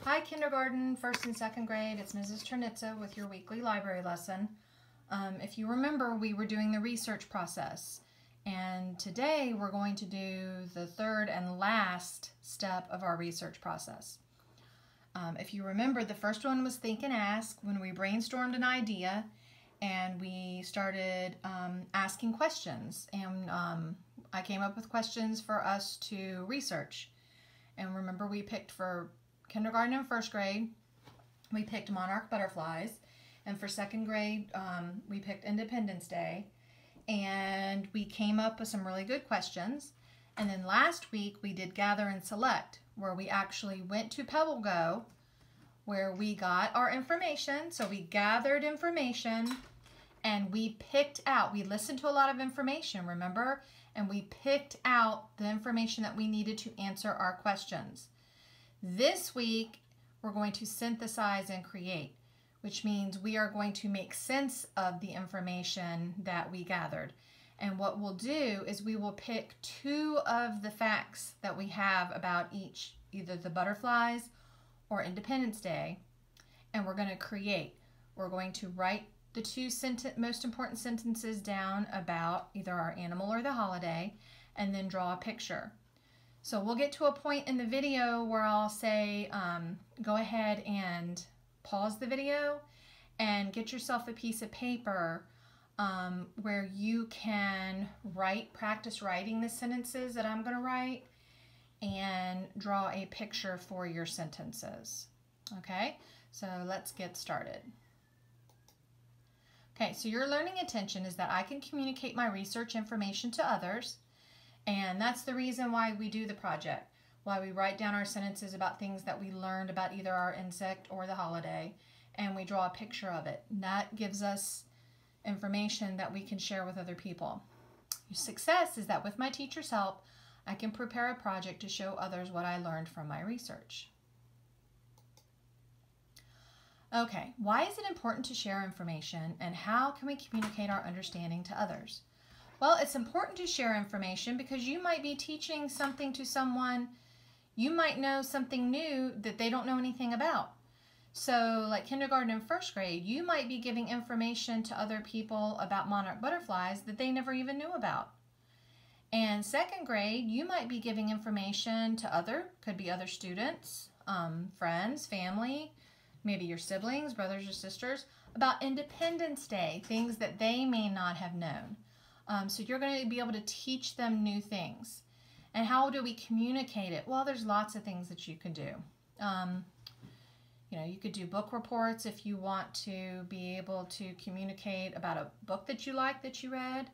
Hi kindergarten, first and second grade, it's Mrs. Chernitza with your weekly library lesson. If you remember, we were doing the research process, and today we're going to do the third and last step of our research process. If you remember, the first one was think and ask, when we brainstormed an idea and we started asking questions, and I came up with questions for us to research. And remember, we picked for kindergarten and first grade, we picked monarch butterflies, and for second grade, we picked Independence Day, and we came up with some really good questions. And then last week, we did gather and select, where we actually went to PebbleGo, where we got our information. So we gathered information, and we picked out, we listened to a lot of information, remember? And we picked out the information that we needed to answer our questions. This week, we're going to synthesize and create, which means we are going to make sense of the information that we gathered. And what we'll do is we will pick two of the facts that we have about each, either the butterflies or Independence Day, and we're going to create. We're going to write the two most important sentences down about either our animal or the holiday, and then draw a picture. So we'll get to a point in the video where I'll say, go ahead and pause the video and get yourself a piece of paper where you can practice writing the sentences that I'm going to write and draw a picture for your sentences. Okay, so let's get started. Okay, so your learning intention is that I can communicate my research information to others. And that's the reason why we do the project, why we write down our sentences about things that we learned about either our insect or the holiday, and we draw a picture of it. And that gives us information that we can share with other people. Your success is that with my teacher's help, I can prepare a project to show others what I learned from my research. Okay, why is it important to share information, and how can we communicate our understanding to others? Well, it's important to share information because you might be teaching something to someone. You might know something new that they don't know anything about. So like kindergarten and first grade, you might be giving information to other people about monarch butterflies that they never even knew about. And second grade, you might be giving information to could be other students, friends, family, maybe your siblings, brothers or sisters, about Independence Day, things that they may not have known. So you're going to be able to teach them new things. And how do we communicate it? Well, there's lots of things that you can do. You could do book reports if you want to be able to communicate about a book that you like that you read.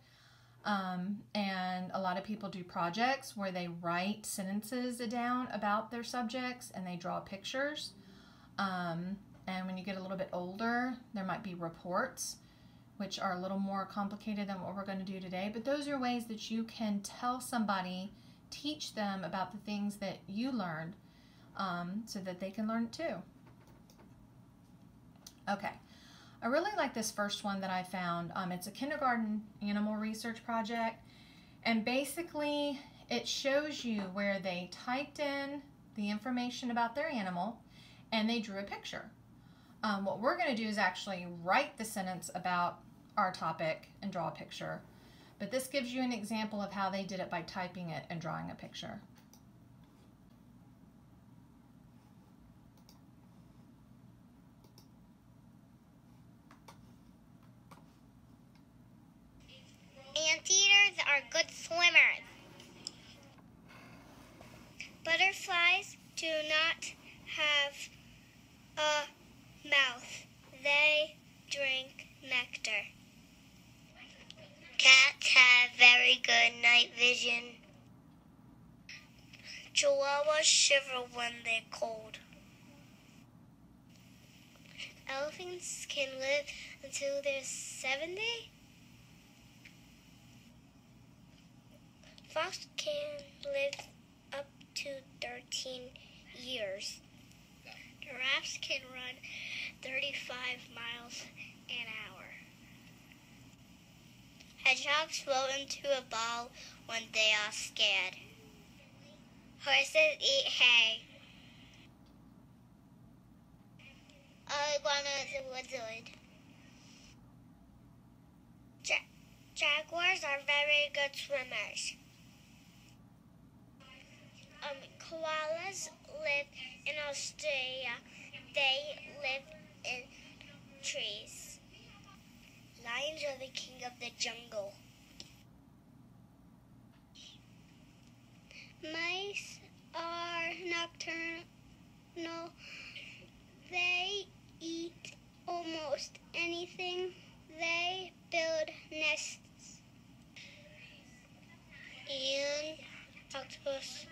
And a lot of people do projects where they write sentences down about their subjects and they draw pictures. And when you get a little bit older, there might be reports, which are a little more complicated than what we're going to do today. But those are ways that you can tell somebody, teach them about the things that you learned so that they can learn it too. Okay, I really like this first one that I found. It's a kindergarten animal research project, and basically it shows you where they typed in the information about their animal and they drew a picture. What we're going to do is actually write the sentence about our topic and draw a picture, but this gives you an example of how they did it by typing it and drawing a picture. Anteaters are good swimmers. Butterflies do not have a mouth. They drink nectar. Cats have very good night vision. Chihuahuas shiver when they're cold. Elephants can live until they're 70. Fox can live up to 13 years. Giraffes can run 35 miles an hour. Hedgehogs float into a ball when they are scared. Horses eat hay. iguana is a lizard. Jaguars are very good swimmers. Koalas live in Australia. They live in trees. Lions are the king of the jungle. Mice are nocturnal. They eat almost anything. They build nests. And octopus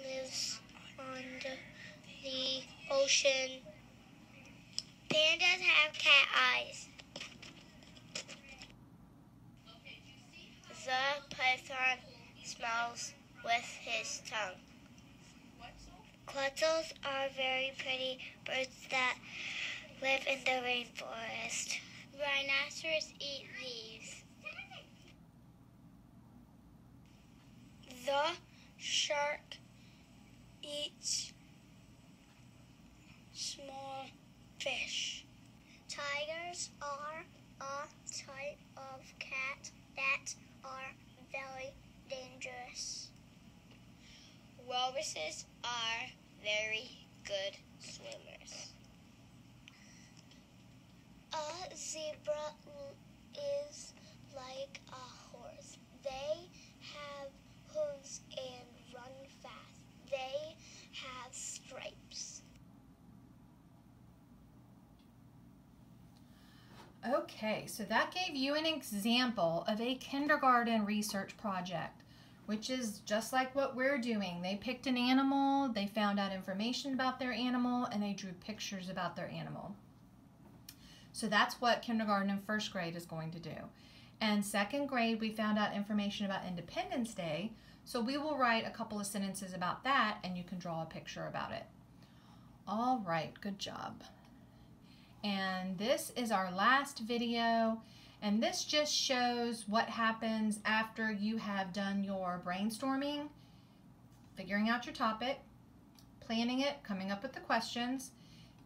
lives on the ocean. Pandas have cat eyes. The python smells with his tongue. Quetzals are very pretty birds that live in the rainforest. Rhinoceros eat leaves. The shark eats small fish. Tigers are a type of cat that are very dangerous. Walruses are very good swimmers. A zebra is like a horse. They have hooves and run fast. They have stripes. Okay, so that gave you an example of a kindergarten research project, which is just like what we're doing. They picked an animal, they found out information about their animal, and they drew pictures about their animal. So that's what kindergarten and first grade is going to do. And second grade, we found out information about Independence Day, so we will write a couple of sentences about that, and you can draw a picture about it. All right, good job. And this is our last video, and this just shows what happens after you have done your brainstorming, figuring out your topic, planning it, coming up with the questions,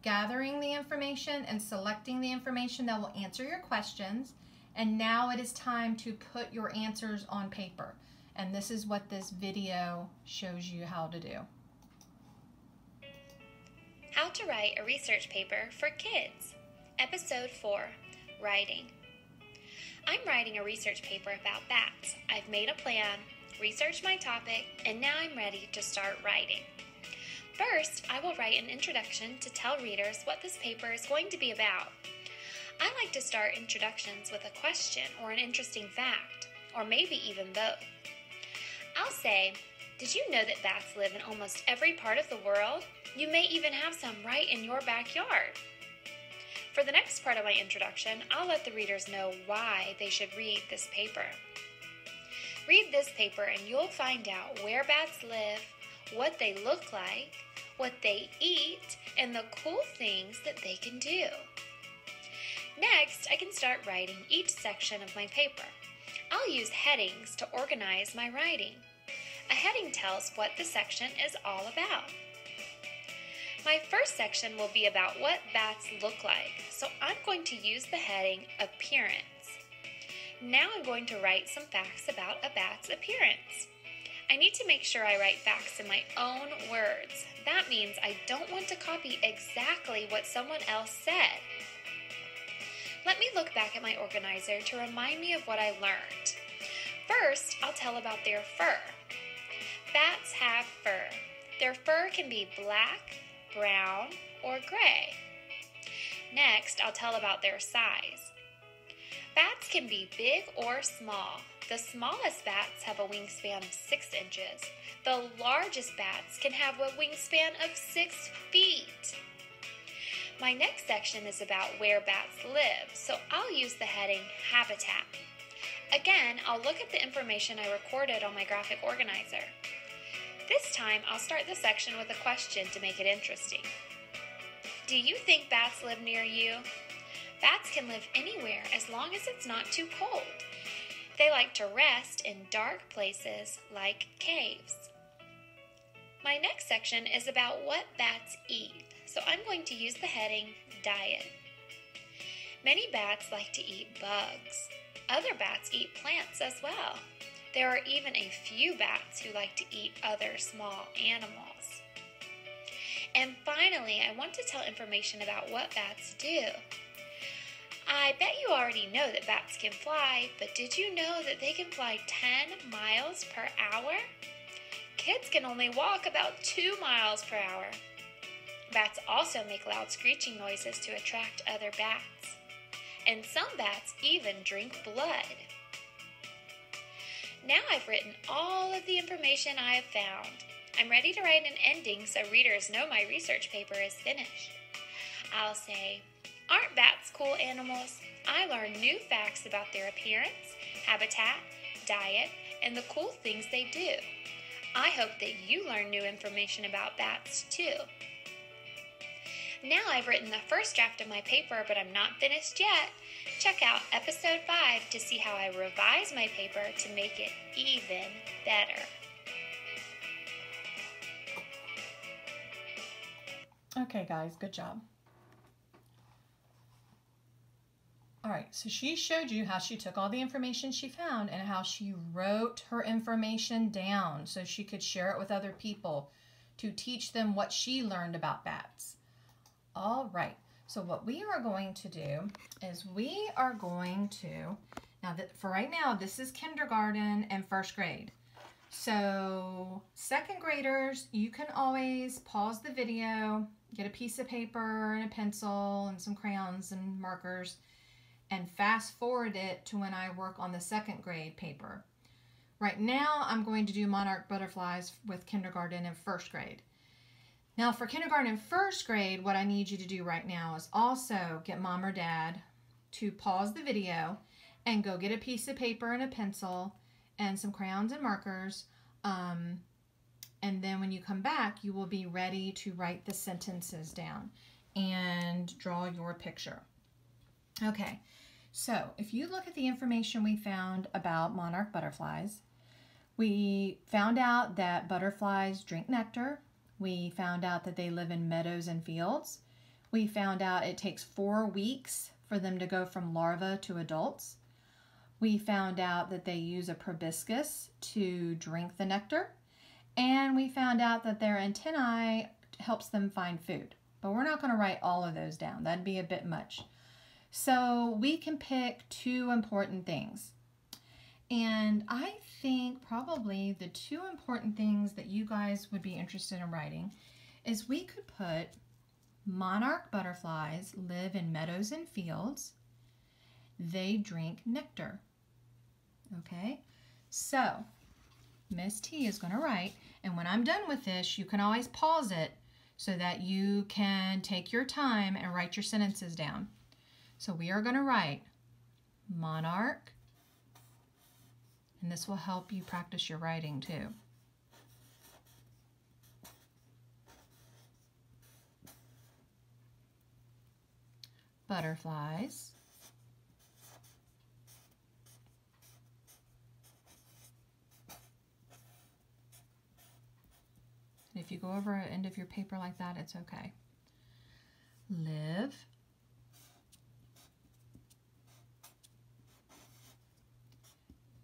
gathering the information and selecting the information that will answer your questions. And now it is time to put your answers on paper. And this is what this video shows you how to do. How to write a research paper for kids. Episode 4, Writing. I'm writing a research paper about bats. I've made a plan, researched my topic, and now I'm ready to start writing. First, I will write an introduction to tell readers what this paper is going to be about. I like to start introductions with a question or an interesting fact, or maybe even both. I'll say, did you know that bats live in almost every part of the world? You may even have some right in your backyard. For the next part of my introduction, I'll let the readers know why they should read this paper. Read this paper and you'll find out where bats live, what they look like, what they eat, and the cool things that they can do. Next, I can start writing each section of my paper. I'll use headings to organize my writing. A heading tells what the section is all about. My first section will be about what bats look like, so I'm going to use the heading Appearance. Now I'm going to write some facts about a bat's appearance. I need to make sure I write facts in my own words. That means I don't want to copy exactly what someone else said. Let me look back at my organizer to remind me of what I learned. First, I'll tell about their fur. Bats have fur. Their fur can be black, brown, or gray. Next, I'll tell about their size. Bats can be big or small. The smallest bats have a wingspan of 6 inches. The largest bats can have a wingspan of 6 feet. My next section is about where bats live, so I'll use the heading Habitat. Again, I'll look at the information I recorded on my graphic organizer. This time, I'll start the section with a question to make it interesting. Do you think bats live near you? Bats can live anywhere as long as it's not too cold. They like to rest in dark places like caves. My next section is about what bats eat, so I'm going to use the heading Diet. Many bats like to eat bugs. Other bats eat plants as well. There are even a few bats who like to eat other small animals. And finally, I want to tell information about what bats do. I bet you already know that bats can fly, but did you know that they can fly 10 miles per hour? Kids can only walk about 2 miles per hour. Bats also make loud screeching noises to attract other bats. And some bats even drink blood. Now I've written all of the information I have found. I'm ready to write an ending so readers know my research paper is finished. I'll say, aren't bats cool animals? I learned new facts about their appearance, habitat, diet, and the cool things they do. I hope that you learn new information about bats too. Now I've written the first draft of my paper, but I'm not finished yet. Check out episode 5 to see how I revise my paper to make it even better. Okay, guys, good job. All right, so she showed you how she took all the information she found and how she wrote her information down so she could share it with other people to teach them what she learned about bats. All right, so what we are going to do is we are going to, now that for right now, this is kindergarten and first grade. So second graders, you can always pause the video, get a piece of paper and a pencil and some crayons and markers, and fast forward it to when I work on the second grade paper. Right now, I'm going to do monarch butterflies with kindergarten and first grade. Now for kindergarten and first grade, what I need you to do right now is also get mom or dad to pause the video and go get a piece of paper and a pencil and some crayons and markers. And then when you come back, you will be ready to write the sentences down and draw your picture. Okay, so if you look at the information we found about monarch butterflies, we found out that butterflies drink nectar. We found out that they live in meadows and fields. We found out it takes 4 weeks for them to go from larvae to adults. We found out that they use a proboscis to drink the nectar. And we found out that their antennae helps them find food. But we're not going to write all of those down. That'd be a bit much. So we can pick 2 important things. And I think probably the 2 important things that you guys would be interested in writing is we could put monarch butterflies live in meadows and fields. They drink nectar. Okay, so Miss T is going to write, and when I'm done with this, you can always pause it so that you can take your time and write your sentences down. So we are going to write monarch, and this will help you practice your writing too. Butterflies. And if you go over the end of your paper like that, it's okay. Live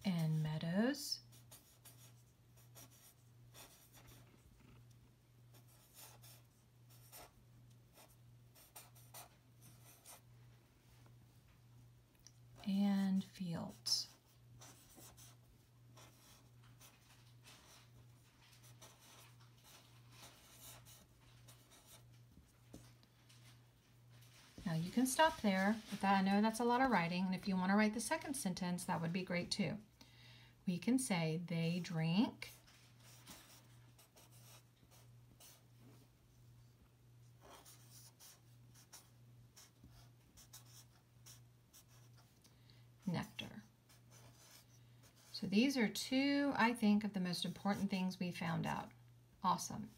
in meadows and fields. Now you can stop there, but I know that's a lot of writing, and if you want to write the second sentence, that would be great too. We can say they drink nectar. So these are 2, I think, of the most important things we found out. Awesome.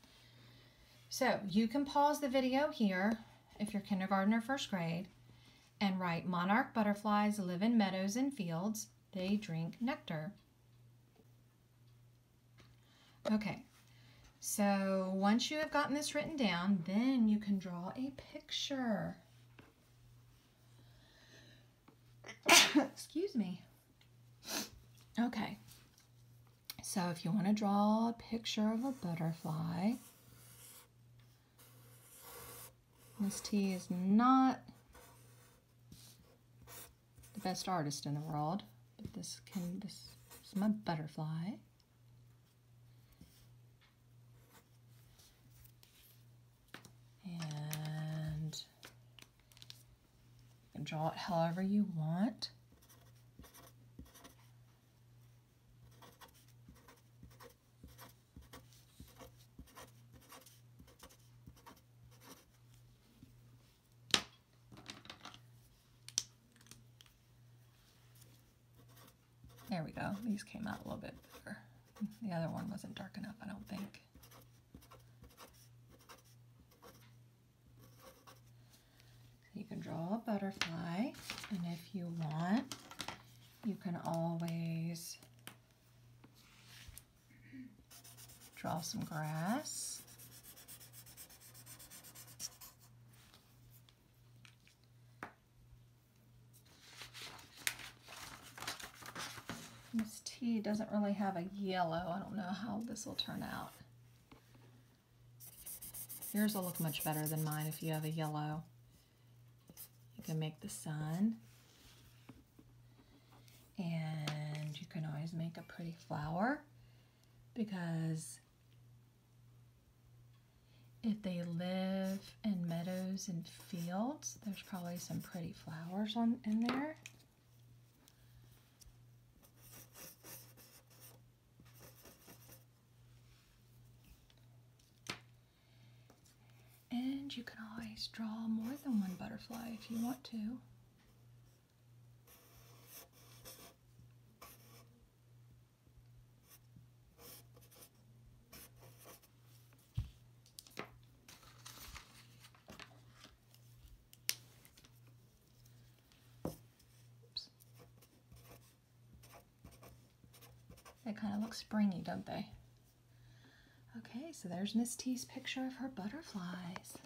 So you can pause the video here if you're kindergarten or first grade and write monarch butterflies live in meadows and fields. They drink nectar. Okay, So once you have gotten this written down, then you can draw a picture. Excuse me. Okay. So if you want to draw a picture of a butterfly, Miss T is not the best artist in the world, but this is my butterfly. And you can draw it however you want. There we go. These came out a little bit better. The other one wasn't dark enough, I don't think. So you can draw a butterfly, and if you want, you can always draw some grass. Miss T doesn't really have a yellow. I don't know how this will turn out. Yours will look much better than mine if you have a yellow. You can make the sun. And you can always make a pretty flower, because if they live in meadows and fields, there's probably some pretty flowers in there. And you can always draw more than one butterfly if you want to. Oops. They kind of look springy, don't they? Okay, so there's Miss T's picture of her butterflies.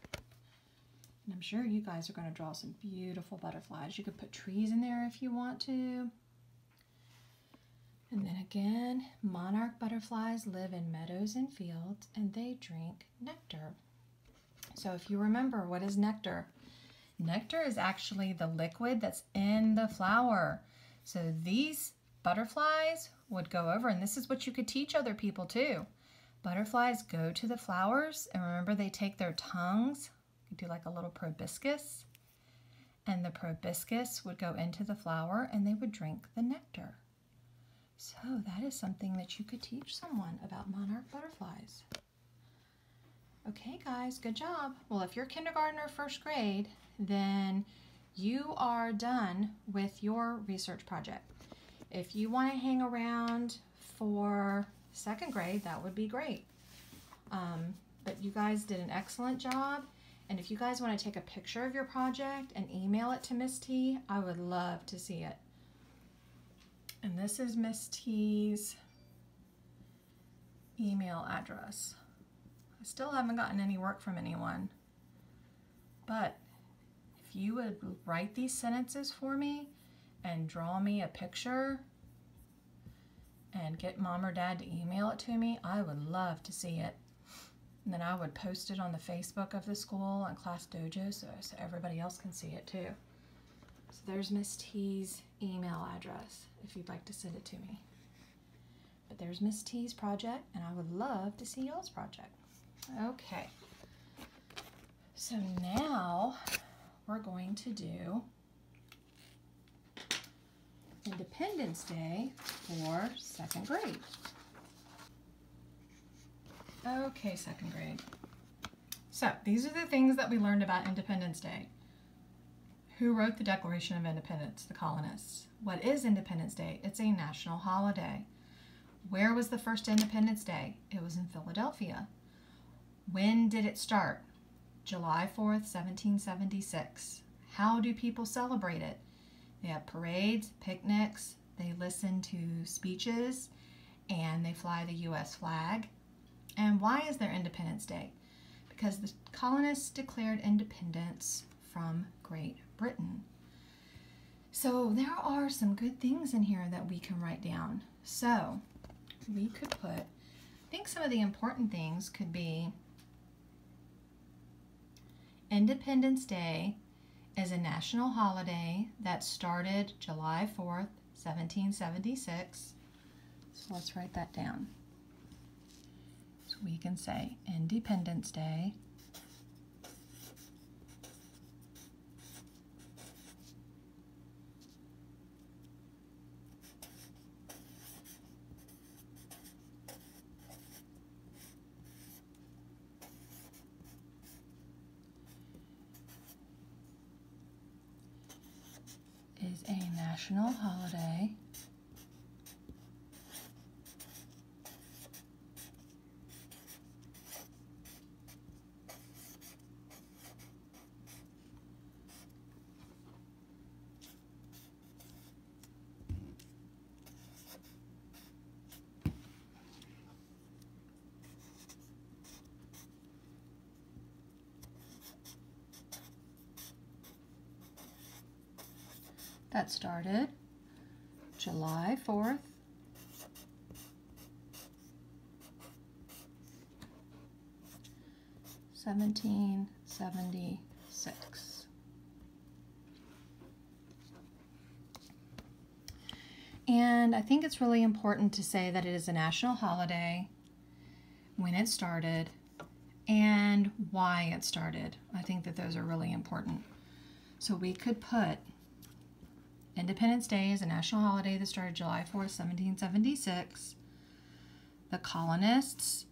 And I'm sure you guys are going to draw some beautiful butterflies. You could put trees in there if you want to. And then again, monarch butterflies live in meadows and fields, and they drink nectar. So if you remember, what is nectar? Nectar is actually the liquid that's in the flower. So these butterflies would go over, and this is what you could teach other people too. Butterflies go to the flowers, and remember, they take their tongues, you do like a little proboscis, and the proboscis would go into the flower and they would drink the nectar. So that is something that you could teach someone about monarch butterflies. Okay guys, good job. Well, if you're kindergarten or first grade, then you are done with your research project. If you want to hang around for second grade, that would be great. But you guys did an excellent job, and if you guys want to take a picture of your project and email it to Miss T, I would love to see it. And this is Miss T's email address. I still haven't gotten any work from anyone, but if you would write these sentences for me and draw me a picture and get mom or dad to email it to me, I would love to see it. And then I would post it on the Facebook of the school and Class Dojo so everybody else can see it too. So there's Miss T's email address if you'd like to send it to me. But there's Miss T's project, and I would love to see y'all's project. Okay. So now we're going to do Independence Day for second grade. Okay, second grade. So these are the things that we learned about Independence Day. Who wrote the Declaration of Independence? The colonists. What is Independence Day? It's a national holiday. Where was the first Independence Day? It was in Philadelphia. When did it start? July 4th, 1776. How do people celebrate it? They have parades, picnics, they listen to speeches, and they fly the U.S. flag. And why is there Independence Day? Because the colonists declared independence from Great Britain. So there are some good things in here that we can write down. So we could put, I think some of the important things could be Independence Day is a national holiday that started July 4th, 1776. So let's write that down. So we can say Independence Day is a national holiday that started July 4th, 1776. And I think it's really important to say that it is a national holiday, when it started, and why it started. I think that those are really important. So we could put Independence Day is a national holiday that started July 4th, 1776. The colonists,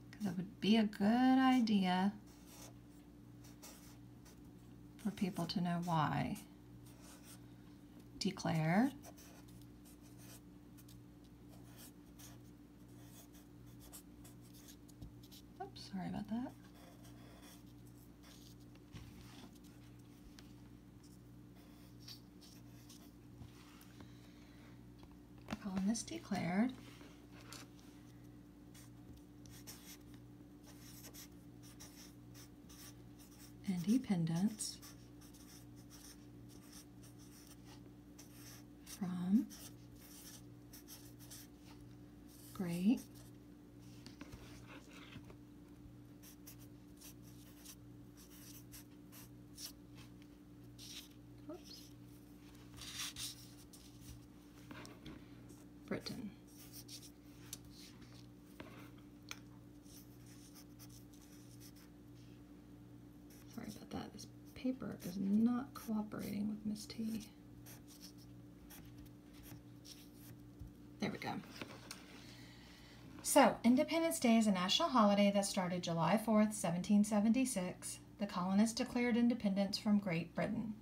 because it would be a good idea for people to know why, declared sorry about that. Colonists declared independence from Great Britain. Sorry about that. This paper is not cooperating with Miss T. There we go. So, Independence Day is a national holiday that started July 4th, 1776. The colonists declared independence from Great Britain.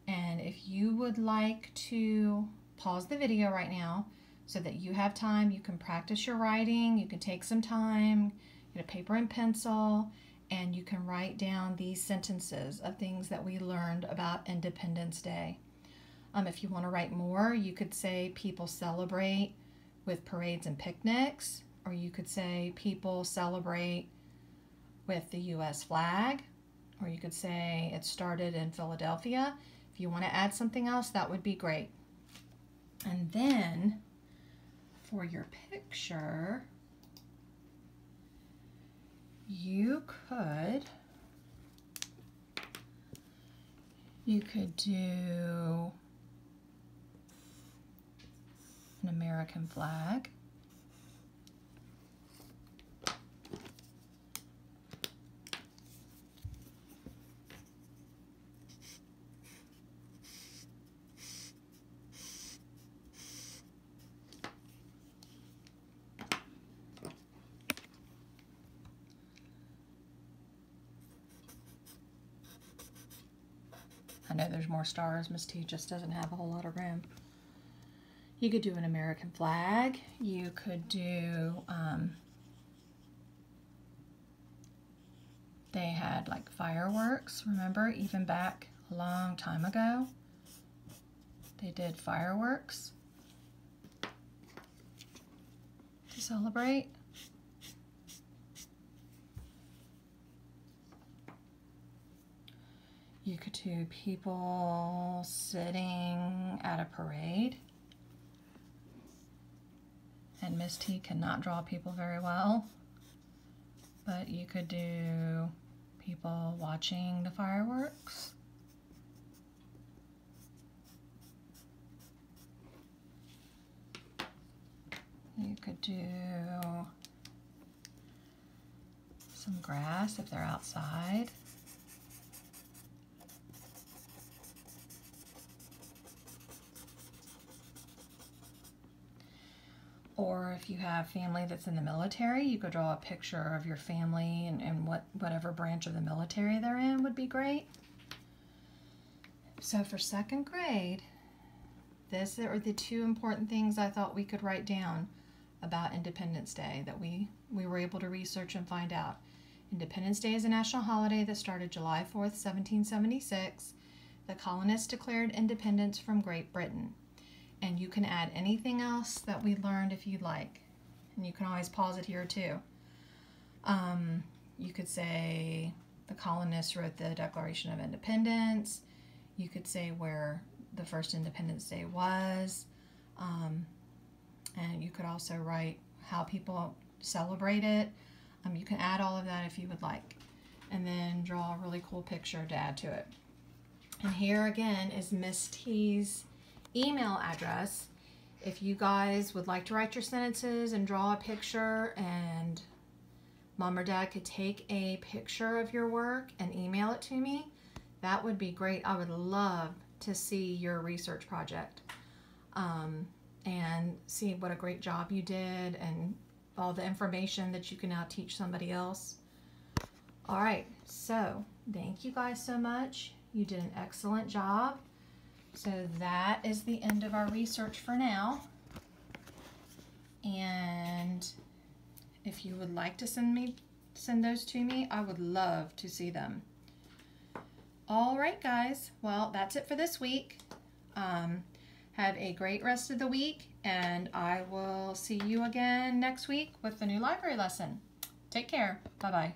And if you would like to pause the video right now so that you have time, you can practice your writing, you can take some time, get a paper and pencil, and you can write down these sentences of things that we learned about Independence Day. If you want to write more, you could say people celebrate with parades and picnics, or you could say people celebrate with the U.S. flag, or you could say it started in Philadelphia. If you want to add something else, that would be great. And then for your picture, you could do an American flag. I know there's more stars. Miss T just doesn't have a whole lot of room. You could do an American flag. You could do, they had like fireworks, remember? Even back a long time ago, they did fireworks. to celebrate. You could do people sitting at a parade. And Miss T cannot draw people very well. But you could do people watching the fireworks. You could do some grass if they're outside. Or if you have family that's in the military, you could draw a picture of your family and whatever branch of the military they're in would be great. So for second grade, these are the two important things I thought we could write down about Independence Day that we were able to research and find out. Independence Day is a national holiday that started July 4th, 1776. The colonists declared independence from Great Britain. And you can add anything else that we learned if you'd like. And you can always pause it here too. You could say the colonists wrote the Declaration of Independence. You could say where the first Independence Day was. And you could also write how people celebrate it. You can add all of that if you would like. And then draw a really cool picture to add to it. And here again is Miss T's email address. If you guys would like to write your sentences and draw a picture, and Mom or Dad could take a picture of your work and email it to me, that would be great. I would love to see your research project and see what a great job you did and all the information that you can now teach somebody else. All right, so thank you guys so much. You did an excellent job. So that is the end of our research for now. And if you would like to send those to me, I would love to see them. All right, guys. Well, that's it for this week. Have a great rest of the week, and I will see you again next week with the new library lesson. Take care. Bye-bye.